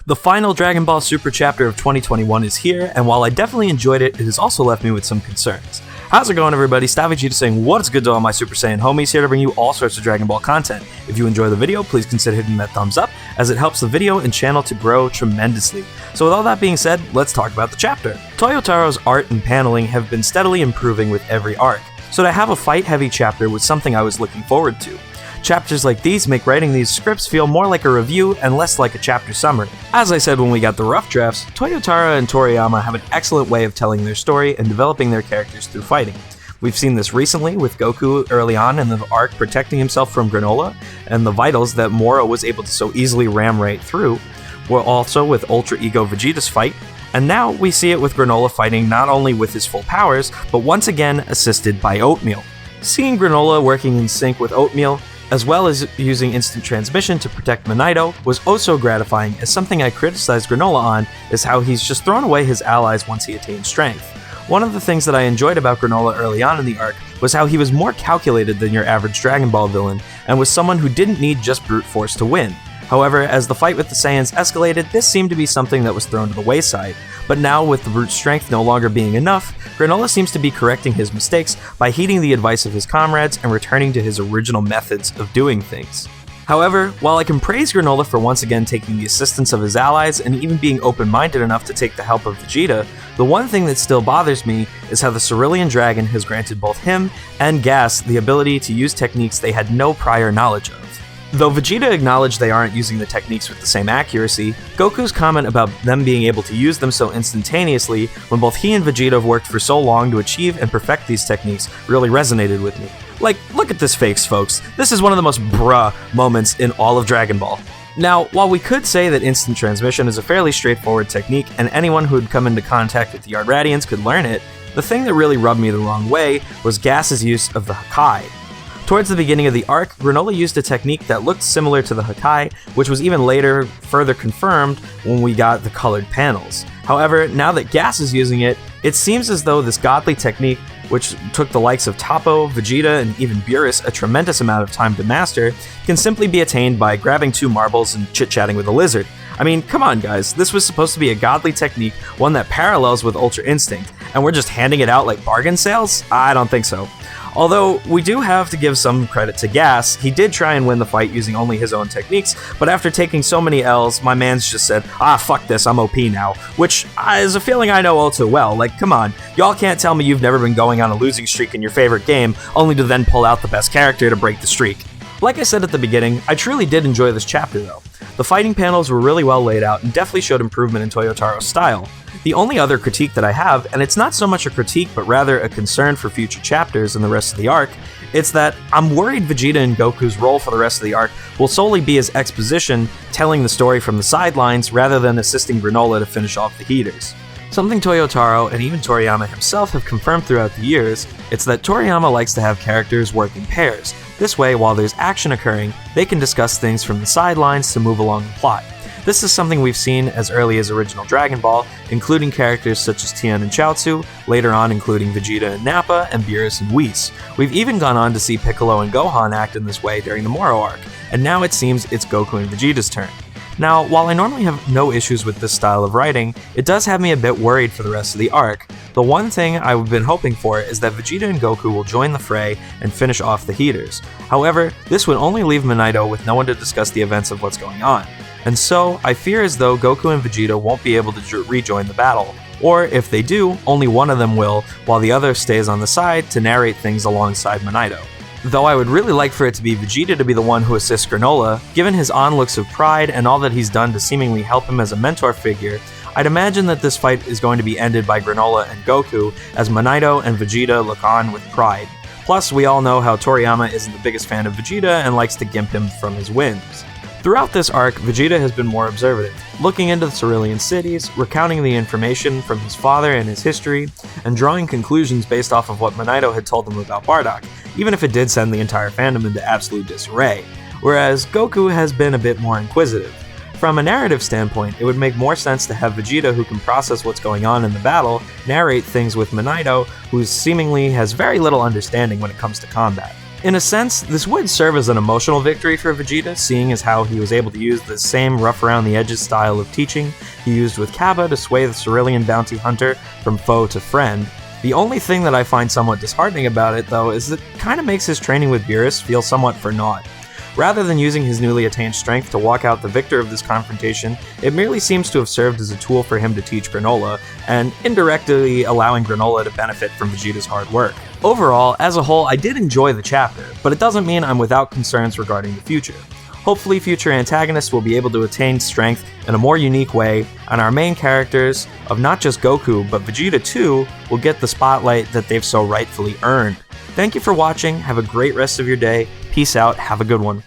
The final Dragon Ball Super chapter of 2021 is here, and while I definitely enjoyed it, it has also left me with some concerns. How's it going, everybody? Vegeta saying what's good to all my Super Saiyan homies, here to bring you all sorts of Dragon Ball content. If you enjoy the video, please consider hitting that thumbs up, as it helps the video and channel to grow tremendously. So with all that being said, let's talk about the chapter. Toyotaro's art and paneling have been steadily improving with every arc, so to have a fight-heavy chapter was something I was looking forward to. Chapters like these make writing these scripts feel more like a review and less like a chapter summary. As I said when we got the rough drafts, Toyotaro and Toriyama have an excellent way of telling their story and developing their characters through fighting. We've seen this recently with Goku early on in the arc protecting himself from Granolah, and the vitals that Moro was able to so easily ram right through, were also with Ultra Ego Vegeta's fight, and now we see it with Granolah fighting not only with his full powers, but once again assisted by Oatmeal. Seeing Granolah working in sync with Oatmeal, as well as using instant transmission to protect Manito, was also gratifying, as something I criticized Granolah on is how he's just thrown away his allies once he attains strength. One of the things that I enjoyed about Granolah early on in the arc was how he was more calculated than your average Dragon Ball villain, and was someone who didn't need just brute force to win. However, as the fight with the Saiyans escalated, this seemed to be something that was thrown to the wayside. But now, with the brute strength no longer being enough, Granolah seems to be correcting his mistakes by heeding the advice of his comrades and returning to his original methods of doing things. However, while I can praise Granolah for once again taking the assistance of his allies and even being open-minded enough to take the help of Vegeta, the one thing that still bothers me is how the Cerulean Dragon has granted both him and Gas the ability to use techniques they had no prior knowledge of. Though Vegeta acknowledged they aren't using the techniques with the same accuracy, Goku's comment about them being able to use them so instantaneously when both he and Vegeta have worked for so long to achieve and perfect these techniques really resonated with me. Like, look at this face, folks. This is one of the most bruh moments in all of Dragon Ball. Now, while we could say that instant transmission is a fairly straightforward technique and anyone who had come into contact with the Yardratians could learn it, the thing that really rubbed me the wrong way was Gas's use of the Hakai. Towards the beginning of the arc, Granolah used a technique that looked similar to the Hakai, which was even later further confirmed when we got the colored panels. However, now that Gas is using it, it seems as though this godly technique, which took the likes of Toppo, Vegeta, and even Beerus a tremendous amount of time to master, can simply be attained by grabbing 2 marbles and chit-chatting with a lizard. I mean, come on guys, this was supposed to be a godly technique, one that parallels with Ultra Instinct, and we're just handing it out like bargain sales? I don't think so. Although, we do have to give some credit to Gas. He did try and win the fight using only his own techniques, but after taking so many L's, my man's just said, fuck this, I'm OP now. Which is a feeling I know all too well. Like, come on, y'all can't tell me you've never been going on a losing streak in your favorite game, only to then pull out the best character to break the streak. Like I said at the beginning, I truly did enjoy this chapter though. The fighting panels were really well laid out and definitely showed improvement in Toyotaro's style. The only other critique that I have, and it's not so much a critique but rather a concern for future chapters and the rest of the arc, it's that I'm worried Vegeta and Goku's role for the rest of the arc will solely be as exposition, telling the story from the sidelines rather than assisting Granolah to finish off the heaters. Something Toyotaro and even Toriyama himself have confirmed throughout the years, it's that Toriyama likes to have characters work in pairs. This way, while there's action occurring, they can discuss things from the sidelines to move along the plot. This is something we've seen as early as original Dragon Ball, including characters such as Tien and Chaozu, later on including Vegeta and Nappa, and Beerus and Whis. We've even gone on to see Piccolo and Gohan act in this way during the Moro arc, and now it seems it's Goku and Vegeta's turn. Now, while I normally have no issues with this style of writing, it does have me a bit worried for the rest of the arc. The one thing I've been hoping for is that Vegeta and Goku will join the fray and finish off the heaters. However, this would only leave Manito with no one to discuss the events of what's going on. And so, I fear as though Goku and Vegeta won't be able to rejoin the battle. Or, if they do, only one of them will, while the other stays on the side to narrate things alongside Manito. Though I would really like for it to be Vegeta to be the one who assists Granolah, given his onlooks of pride and all that he's done to seemingly help him as a mentor figure, I'd imagine that this fight is going to be ended by Granolah and Goku, as Manito and Vegeta look on with pride. Plus, we all know how Toriyama isn't the biggest fan of Vegeta and likes to gimp him from his wins. Throughout this arc, Vegeta has been more observative, looking into the Cerulean cities, recounting the information from his father and his history, and drawing conclusions based off of what Manito had told him about Bardock, even if it did send the entire fandom into absolute disarray, whereas Goku has been a bit more inquisitive. From a narrative standpoint, it would make more sense to have Vegeta, who can process what's going on in the battle, narrate things with Manito, who seemingly has very little understanding when it comes to combat. In a sense, this would serve as an emotional victory for Vegeta, seeing as how he was able to use the same rough-around-the-edges style of teaching he used with Kappa to sway the Cerulean bounty hunter from foe to friend. The only thing that I find somewhat disheartening about it, though, is that it kind of makes his training with Beerus feel somewhat for naught. Rather than using his newly attained strength to walk out the victor of this confrontation, it merely seems to have served as a tool for him to teach Granolah, and indirectly allowing Granolah to benefit from Vegeta's hard work. Overall, as a whole, I did enjoy the chapter, but it doesn't mean I'm without concerns regarding the future. Hopefully future antagonists will be able to attain strength in a more unique way, and our main characters of not just Goku, but Vegeta too, will get the spotlight that they've so rightfully earned. Thank you for watching, have a great rest of your day, peace out, have a good one.